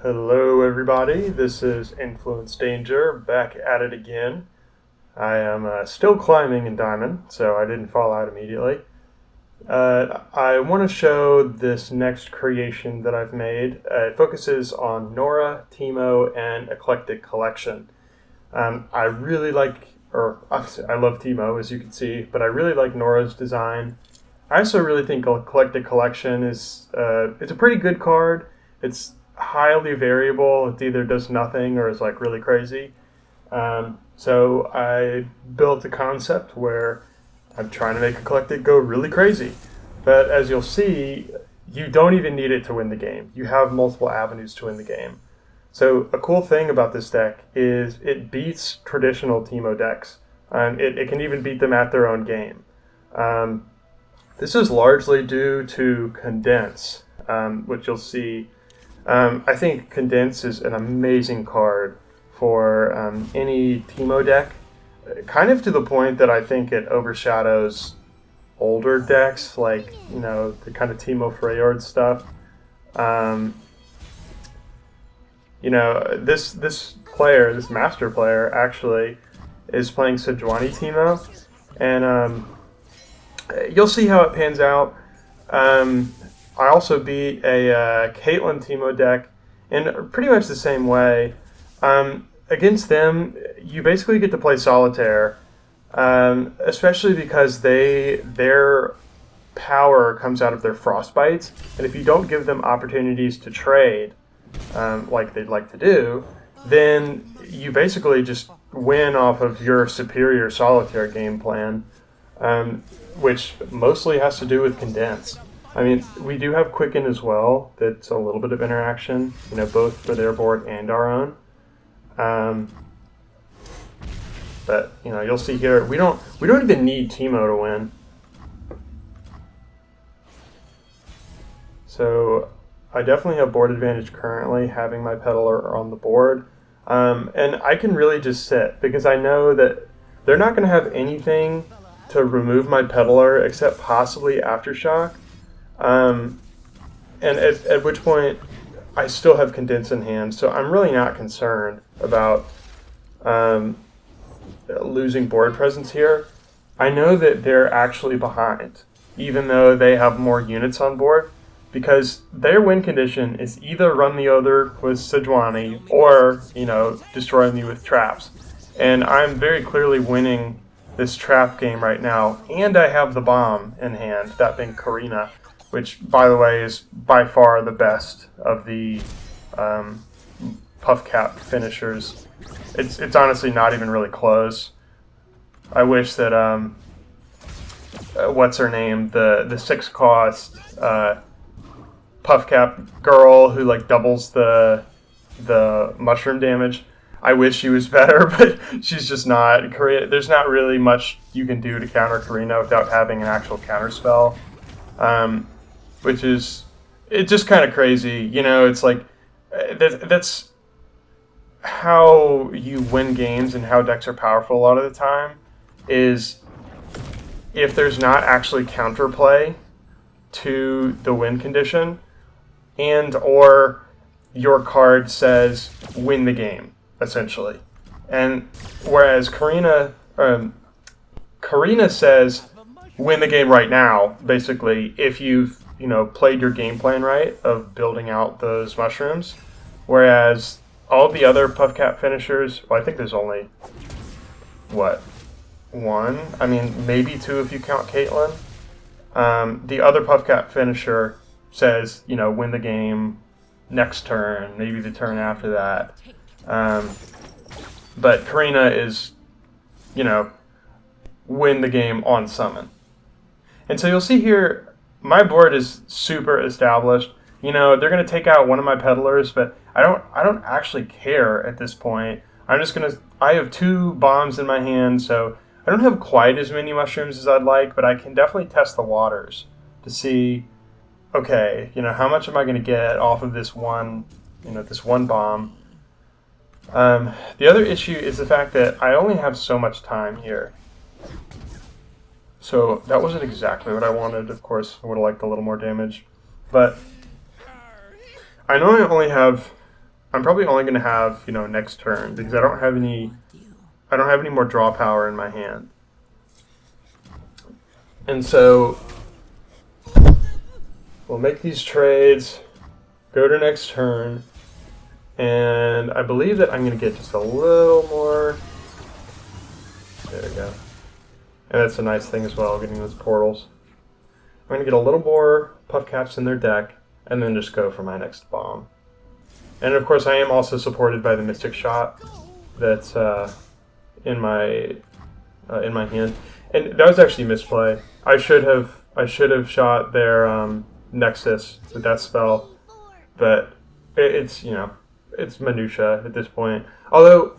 Hello everybody, this is Influence Danger, back at it again. I am still climbing in Diamond, so I didn't fall out immediately. I want to show this next creation that I've made. It focuses on Norra, Teemo, and ECLECTIC collection. I really like, or obviously I love Teemo as you can see, but I really like Norra's design. I also really think ECLECTIC collection is, it's a pretty good card. It's highly variable. It either does nothing or is like really crazy. So I built a concept where I'm trying to make ECLECTIC go really crazy. But as you'll see, you don't even need it to win the game. You have multiple avenues to win the game. So a cool thing about this deck is it beats traditional Teemo decks. It can even beat them at their own game. This is largely due to Condense, which you'll see. I think Condense is an amazing card for any Teemo deck, kind of to the point that I think it overshadows older decks, like, you know, the kind of Teemo Freyord stuff. You know, this player, this master player, actually is playing Sejuani Teemo, and you'll see how it pans out. I also beat a Caitlyn Teemo deck in pretty much the same way. Against them, you basically get to play Solitaire, especially because their power comes out of their Frostbites, and if you don't give them opportunities to trade, like they'd like to do, then you basically just win off of your superior Solitaire game plan, which mostly has to do with Condense. I mean, we do have Quicken as well. That's a little bit of interaction, you know, both for their board and our own. But you know, you'll see here we don't even need Teemo to win. So I definitely have board advantage currently, having my peddler on the board, and I can really just sit because I know that they're not going to have anything to remove my peddler except possibly Aftershock. And at which point I still have Condense in hand, so I'm really not concerned about losing board presence here. I know that they're actually behind, even though they have more units on board, because their win condition is either run the other with Sejuani or, you know, destroy me with traps. And I'm very clearly winning this trap game right now, and I have the bomb in hand, that being Karina, which, by the way, is by far the best of the puff cap finishers. It's honestly not even really close. I wish that what's her name, the 6-cost puff cap girl who like doubles the mushroom damage. I wish she was better, but she's just not. There's not really much you can do to counter Karina without having an actual counter spell. Which is, it's just kind of crazy, you know. It's like that's how you win games and how decks are powerful a lot of the time, is if there's not actually counterplay to the win condition, and or your card says win the game, essentially. And whereas Karina says win the game right now, basically, if you've, you know, played your game plan right of building out those mushrooms. Whereas all the other puff cap finishers, well, I think there's only, what, one? I mean, maybe two if you count Caitlyn. The other puff cap finisher says, you know, win the game next turn, maybe the turn after that. But Karina is, you know, win the game on summon. And so you'll see here, my board is super established. You know, they're going to take out one of my peddlers, but I don't actually care at this point. I have 2 bombs in my hand, so I don't have quite as many mushrooms as I'd like, but I can definitely test the waters to see, okay, you know, how much am I going to get off of this one, you know, this one bomb. The other issue is the fact that I only have so much time here. So that wasn't exactly what I wanted. Of course, I would have liked a little more damage. But I know I only have I'm probably only going to have, next turn because I don't have any more draw power in my hand. And so we'll make these trades, go to next turn, and I believe that I'm going to get just a little more. There we go. And that's a nice thing as well, getting those portals. I'm going to get a little more puff caps in their deck, and then just go for my next bomb. And of course, I am also supported by the Mystic Shot that's in my hand. And that was actually misplay. I should have shot their Nexus, the Death Spell, but it's minutia at this point. Although,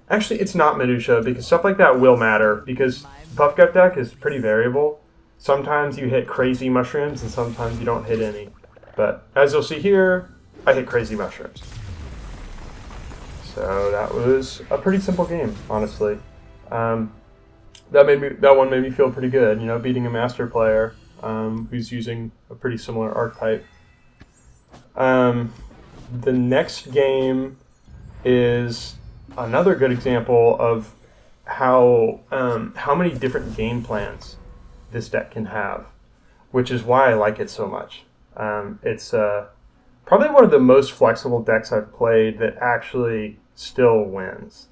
actually, it's not minutia because stuff like that will matter because Puff Gut deck is pretty variable. Sometimes you hit crazy mushrooms and sometimes you don't hit any. But as you'll see here, I hit crazy mushrooms. So that was a pretty simple game, honestly. That one made me feel pretty good, beating a master player who's using a pretty similar archetype. The next game is another good example of how many different game plans this deck can have, which is why I like it so much. It's probably one of the most flexible decks I've played that actually still wins.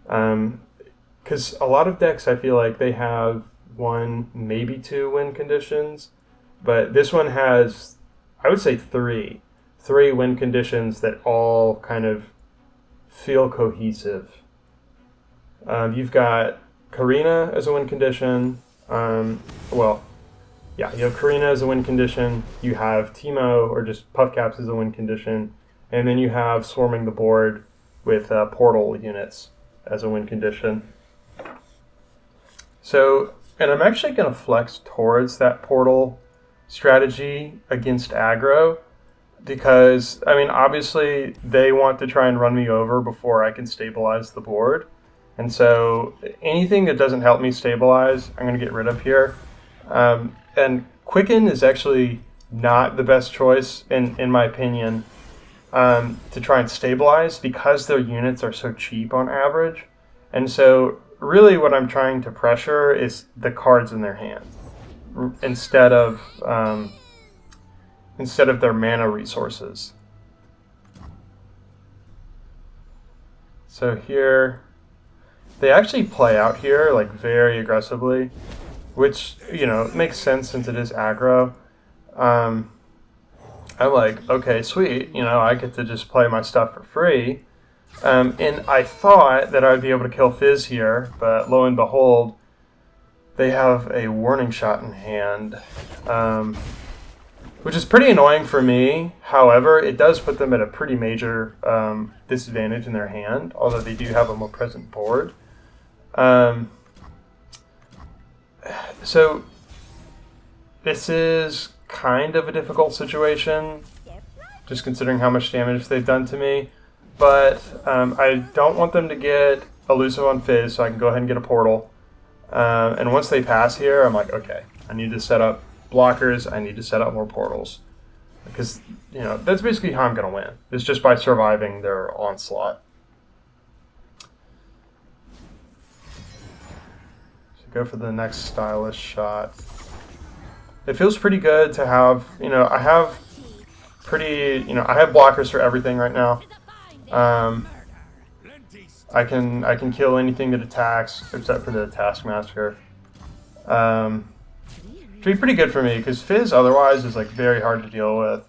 Because a lot of decks, I feel like they have 1, maybe 2 win conditions, but this one has, I would say, 3 win conditions that all kind of feel cohesive. You've got Karina as a win condition. You have Karina as a win condition. You have Teemo, or just Puff Caps, as a win condition. And then you have swarming the board with portal units as a win condition. So, and I'm actually going to flex towards that portal strategy against aggro because, obviously they want to try and run me over before I can stabilize the board. And so anything that doesn't help me stabilize, I'm going to get rid of here. And Quicken is actually not the best choice, in my opinion, to try and stabilize because their units are so cheap on average. And so really what I'm trying to pressure is the cards in their hand instead of their mana resources. So here, they actually play out here like very aggressively, which, makes sense since it is aggro. I'm like, okay, sweet, I get to just play my stuff for free. And I thought that I'd be able to kill Fizz here, but lo and behold, they have a warning shot in hand, which is pretty annoying for me. However, it does put them at a pretty major disadvantage in their hand, although they do have a more present board. So this is kind of a difficult situation, just considering how much damage they've done to me. But I don't want them to get elusive on Fizz, so I can go ahead and get a portal. And once they pass here, I'm like, okay, I need to set up blockers. I need to set up more portals. Because, that's basically how I'm going to win. It's just by surviving their onslaught. So go for the next stylish shot. It feels pretty good to have, I have blockers for everything right now. I can kill anything that attacks except for the Taskmaster. It'd be pretty good for me because Fizz otherwise is like very hard to deal with,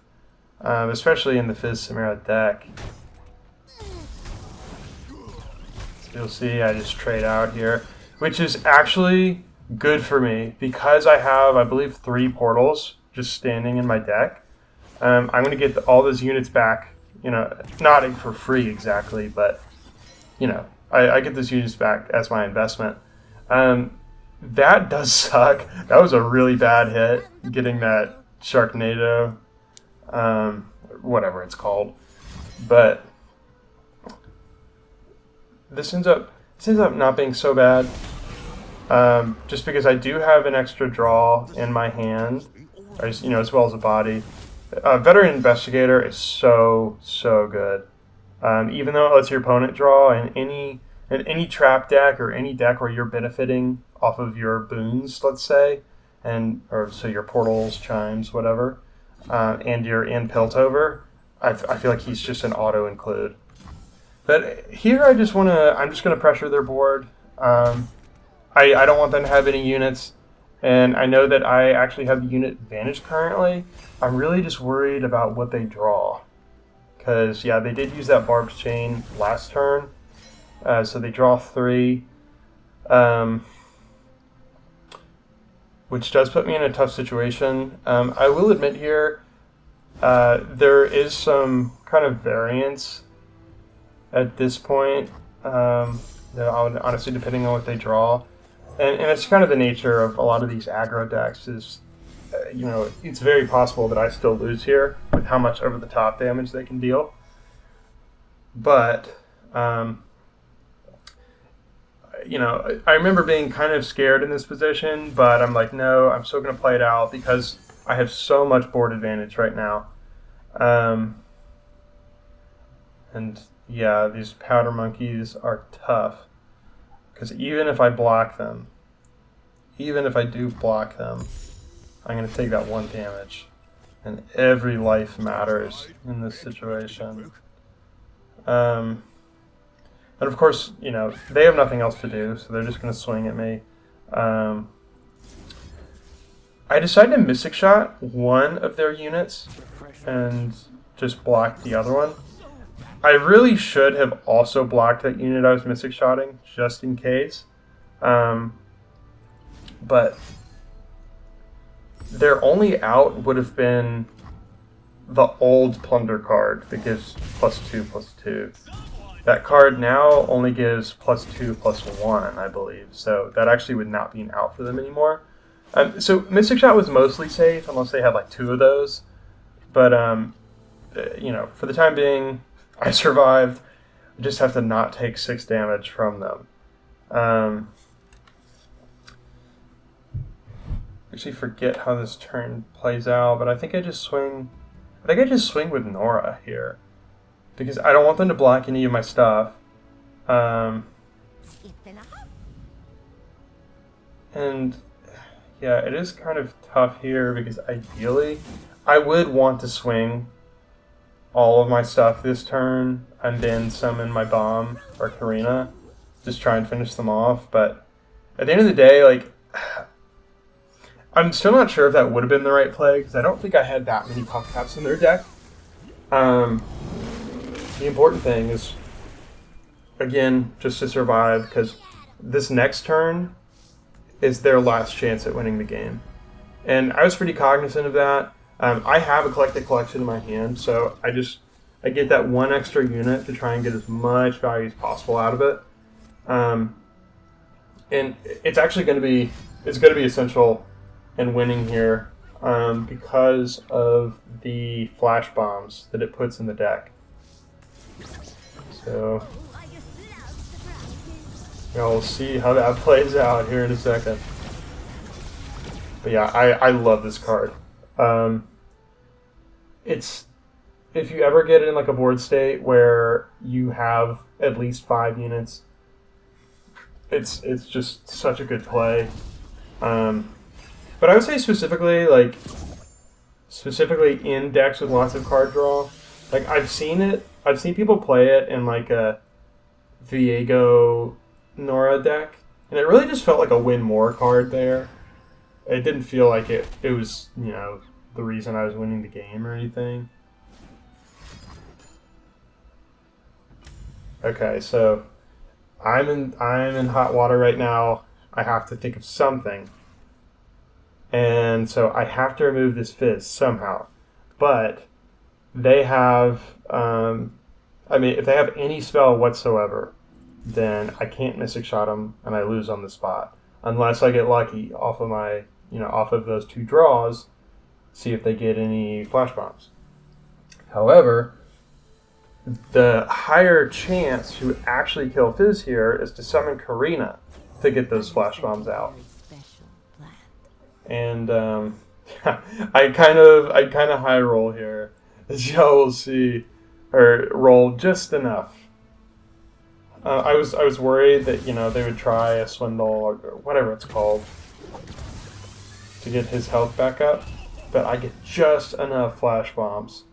especially in the Fizz Samara deck. So you'll see I just trade out here, which is actually good for me because I have, I believe, 3 portals just standing in my deck. I'm going to get all those units back. Not for free exactly, but, I get those units back as my investment. That does suck. That was a really bad hit, getting that Sharknado, whatever it's called. But this ends up not being so bad, just because I do have an extra draw in my hand, as well as a body. Veteran Investigator is so good. Even though it lets your opponent draw, and any trap deck or any deck where you're benefiting off of your boons, let's say, or so your portals, chimes, whatever, and you're in Piltover, I feel like he's just an auto include. But here I'm just gonna pressure their board. I don't want them to have any units, and I know that I actually have the unit advantage currently. I'm really just worried about what they draw. Because, yeah, they did use that Barbed Chain last turn, so they draw 3, which does put me in a tough situation. I will admit here, there is some kind of variance at this point, honestly, depending on what they draw. And it's kind of the nature of a lot of these aggro decks is, it's very possible that I still lose here with how much over-the-top damage they can deal. But, I remember being kind of scared in this position, but I'm like, no, I'm still going to play it out because I have so much board advantage right now. And, yeah, these powder monkeys are tough. Because even if I block them, even if I do block them, I'm going to take that 1 damage. And every life matters in this situation. And of course, they have nothing else to do, so they're just going to swing at me. I decided to Mystic Shot one of their units and just block the other one. I really should have also blocked that unit I was Mystic Shotting, just in case. But their only out would have been the old Plunder card that gives +2/+2. That card now only gives +2/+1, I believe. So that actually would not be an out for them anymore. So Mystic Shot was mostly safe, unless they had like 2 of those. But, for the time being, I survived. I just have to not take 6 damage from them. Actually forget how this turn plays out, but I think I just swing with Norra here. Because I don't want them to block any of my stuff. And yeah, it is kind of tough here because ideally I would want to swing all of my stuff this turn and then summon my bomb or Karina, just try and finish them off. But at the end of the day, like, I'm still not sure if that would have been the right play because I don't think I had that many Puff Caps in their deck. The important thing is, again, just to survive, because this next turn is their last chance at winning the game. And I was pretty cognizant of that. I have Eclectic Collection in my hand, so I get that 1 extra unit to try and get as much value as possible out of it. And it's actually going to be essential in winning here because of the flash bombs that it puts in the deck. So we'll see how that plays out here in a second. But yeah, I love this card. It's, if you ever get in like a board state where you have at least 5 units, it's just such a good play. But I would say specifically in decks with lots of card draw, like I've seen people play it in like a Viego Norra deck, and it really just felt like a win more card there. It didn't feel like it was, the reason I was winning the game or anything. Okay, so I'm in hot water right now. I have to think of something. And so I have to remove this Fizz somehow. But they have, if they have any spell whatsoever, then I can't Mystic Shot them and I lose on the spot. Unless I get lucky off of those 2 draws, see if they get any flash bombs. However, the higher chance to actually kill Fizz here is to summon Karina to get those flash bombs out. And I kind of high roll here, as y'all will see. or roll just enough. I was worried that they would try a swindle or whatever it's called to get his health back up, but I get just enough flash bombs,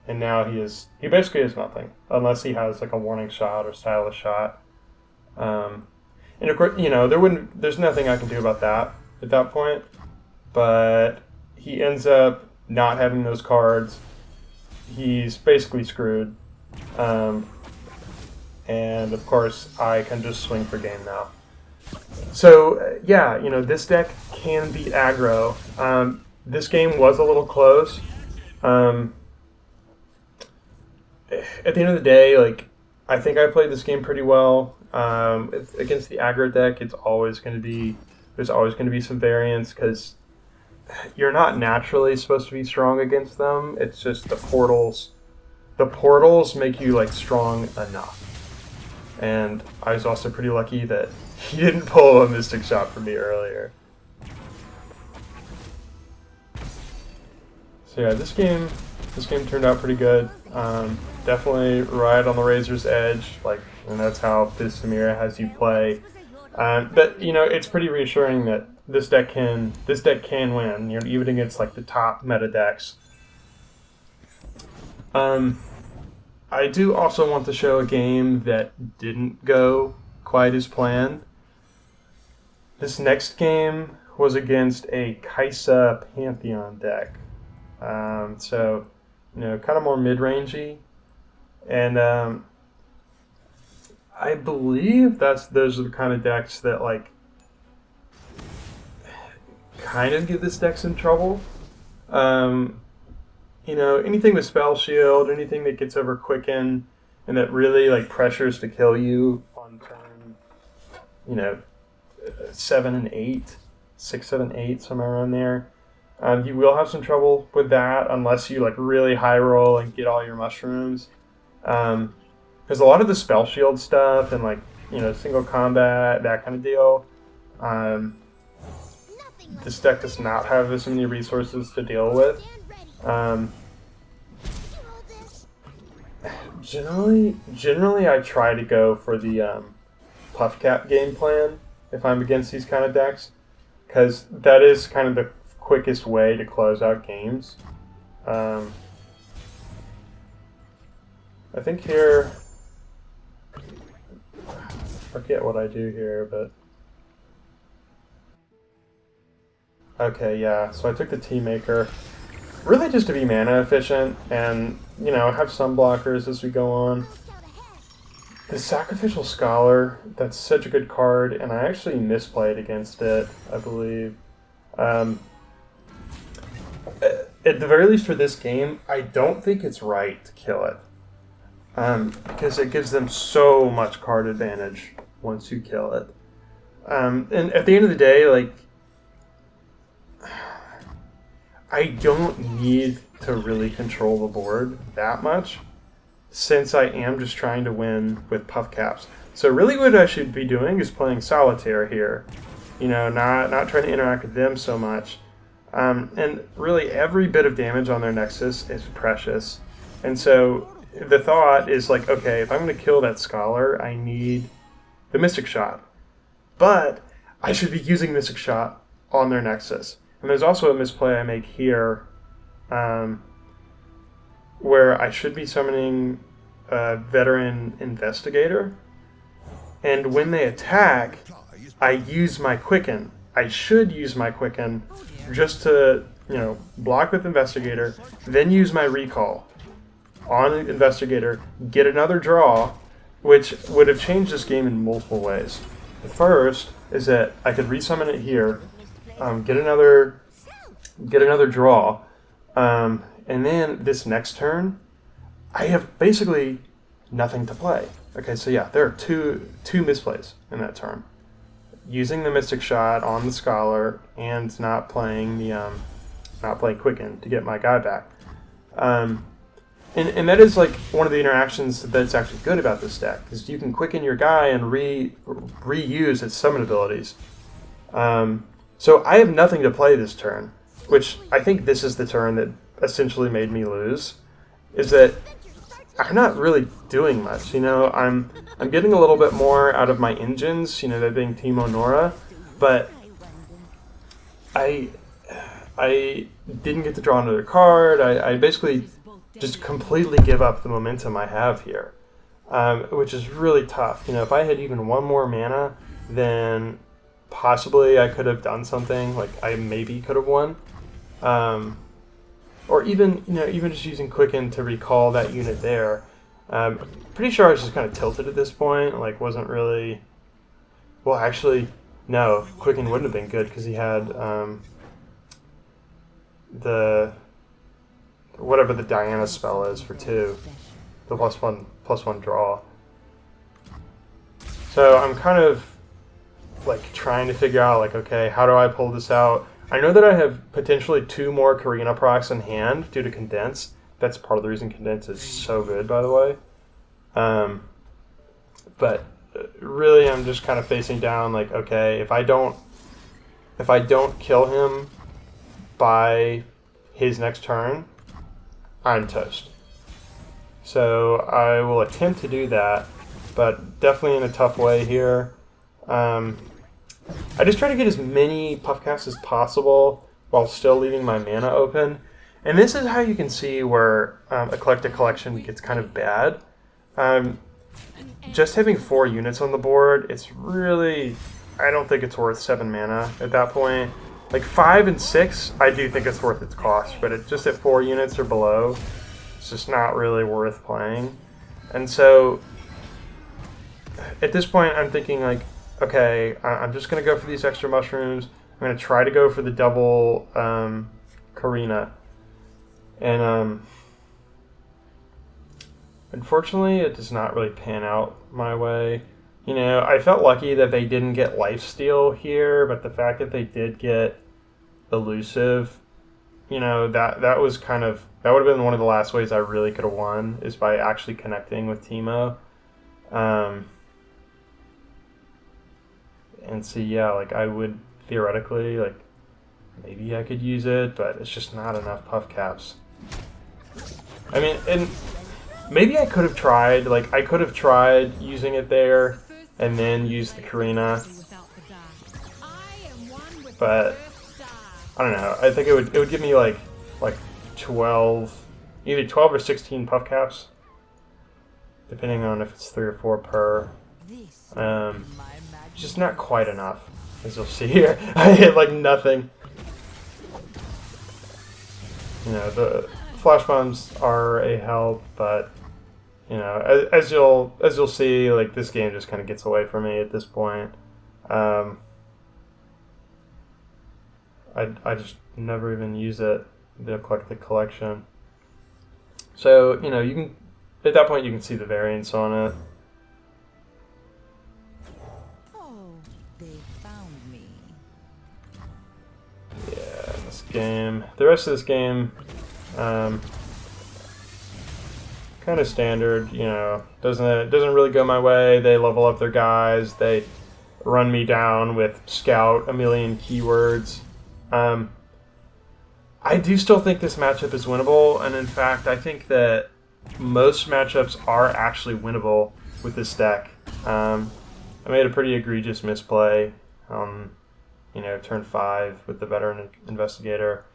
and now he basically has nothing unless he has like a warning shot or stylish shot. And of course, there's nothing I can do about that at that point. But he ends up not having those cards. He's basically screwed. And of course, I can just swing for game now. So yeah, this deck can beat aggro. This game was a little close. At the end of the day, like, I think I played this game pretty well. Against the aggro deck, there's always going to be some variance because you're not naturally supposed to be strong against them. It's just the portals. The portals make you like strong enough. And I was also pretty lucky that he didn't pull a Mystic Shot for me earlier. So yeah, this game turned out pretty good. Definitely right on the razor's edge, and that's how Biz Samira has you play. But it's pretty reassuring that this deck can win. Even against like the top meta decks. I do also want to show a game that didn't go quite as planned. This next game was against a Kaisa Pantheon deck. So, kind of more mid-rangey. And I believe those are the kind of decks that kind of get this deck in trouble. Anything with Spell Shield, anything that gets over Quicken, and that really pressures to kill you on turn, 7 and 8, 6, 7, 8, somewhere around there. You will have some trouble with that unless you really high roll and get all your mushrooms. Because a lot of the Spell Shield stuff and single combat, that kind of deal, this deck does not have as many resources to deal with. Generally I try to go for the puff cap game plan if I'm against these kind of decks, because that is kind of the quickest way to close out games. I think here, I forget what I do here, but okay, yeah. So I took the Tea Maker, really just to be mana efficient and have some blockers as we go on. The Sacrificial Scholar, that's such a good card, and I actually misplayed against it, I believe. At the very least for this game, I don't think it's right to kill it. Because it gives them so much card advantage once you kill it. And at the end of the day, I don't need to really control the board that much, since I am just trying to win with puff caps. So really what I should be doing is playing Solitaire here. Not trying to interact with them so much. And really every bit of damage on their Nexus is precious. And so the thought is okay, if I'm going to kill that Scholar, I need the Mystic Shot. But I should be using Mystic Shot on their Nexus. And there's also a misplay I make here, where I should be summoning a Veteran Investigator. And when they attack, I use my Quicken. I should use my Quicken just to, block with Investigator, then use my Recall on Investigator, get another draw, which would have changed this game in multiple ways. The first is that I could resummon it here, get another draw, and then this next turn, I have basically nothing to play. Okay, so yeah, there are two misplays in that turn. Using the Mystic Shot on the Scholar and not playing Quicken to get my guy back. And that is one of the interactions that's actually good about this deck, is you can Quicken your guy and reuse its summon abilities. So I have nothing to play this turn, which I think this is the turn that essentially made me lose. is that I'm not really doing much. I'm getting a little bit more out of my engines. That being Teemo Norra, but I I didn't get to draw another card. I basically just completely give up the momentum I have here, which is really tough. If I had even one more mana, then possibly I could have done something. Like I maybe could have won, or even just using Quicken to recall that unit there. Pretty sure I was just kind of tilted at this point. Like wasn't really. Well, actually, no. Quicken wouldn't have been good because he had the whatever the Diana spell is for 2, the +1 draw. So I'm kind of like trying to figure out like, okay, how do I pull this out? I know that I have potentially 2 more Karina procs in hand due to Condense. That's part of the reason Condense is so good, by the way. But really, I'm just kind of facing down like, okay, if I don't kill him by his next turn, I'm toast. So I will attempt to do that, but definitely in a tough way here. I just try to get as many puff casts as possible while still leaving my mana open. And this is how you can see where Eclectic Collection gets kind of bad. Just having 4 units on the board, it's really... I don't think it's worth 7 mana at that point. Like 5 and 6, I do think it's worth its cost, but it's just at 4 units or below, it's just not really worth playing. And so, at this point, I'm thinking like, okay, I'm just going to go for these extra mushrooms. I'm going to try to go for the double Karina. And unfortunately, it does not really pan out my way. I felt lucky that they didn't get lifesteal here, but the fact that they did get elusive, that was kind of, that would have been one of the last ways I really could have won, is by actually connecting with Teemo. And so yeah, like I would theoretically, like maybe I could use it, but it's just not enough puff caps. I mean, and maybe I could have tried, like I could have tried using it there and then use the Karina, but I don't know. I think it would give me like 12, either 12 or 16 puff caps, depending on if it's 3 or 4 per. Just not quite enough, as you'll see here. I hit like nothing. The flash bombs are a help, but as you'll see, like this game just kind of gets away from me at this point. I just never even use it, the Eclectic Collection. So you can, at that point you can see the variance on it. Game. The rest of this game, kind of standard. Doesn't really go my way. They level up their guys. They run me down with Scout, a million keywords. I do still think this matchup is winnable, and in fact, I think that most matchups are actually winnable with this deck. I made a pretty egregious misplay on turn 5 with the Veteran Investigator,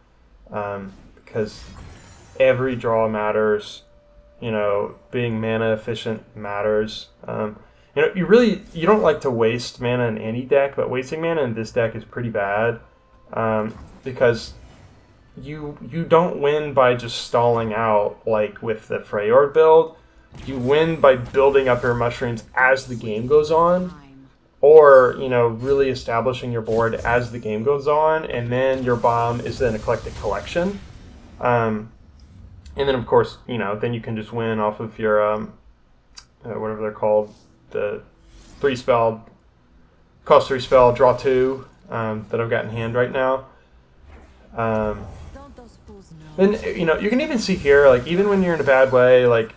because every draw matters. Being mana efficient matters. You don't like to waste mana in any deck, but wasting mana in this deck is pretty bad, because you don't win by just stalling out like with the Freyord build. You win by building up your mushrooms as the game goes on, or really establishing your board as the game goes on, and then your bomb is an Eclectic Collection, and then of course then you can just win off of your whatever they're called, the 3 spell, cost 3 spell, draw 2 that I've got in hand right now. Then you can even see here, like even when you're in a bad way, like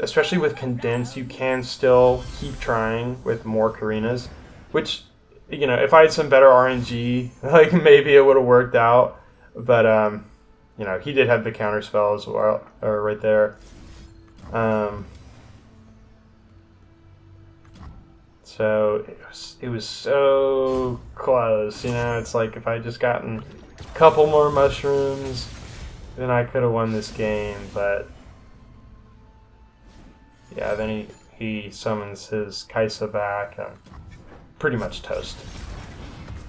especially with Condense, you can still keep trying with more Karinas, which, if I had some better RNG, like maybe it would have worked out, but you know, he did have the counter spell as well, or right there. So it was so close, you know. It's like if I just gotten a couple more mushrooms, then I could have won this game. But yeah, then he summons his Kaisa back. I'm pretty much toast.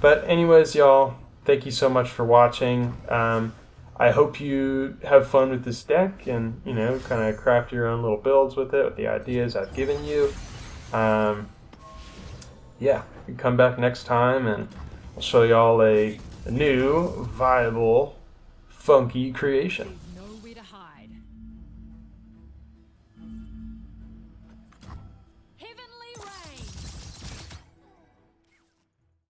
But anyways, y'all, thank you so much for watching. I hope you have fun with this deck and, you know, kind of craft your own little builds with it, with the ideas I've given you. Yeah, you come back next time and I'll show y'all a new, viable, funky creation.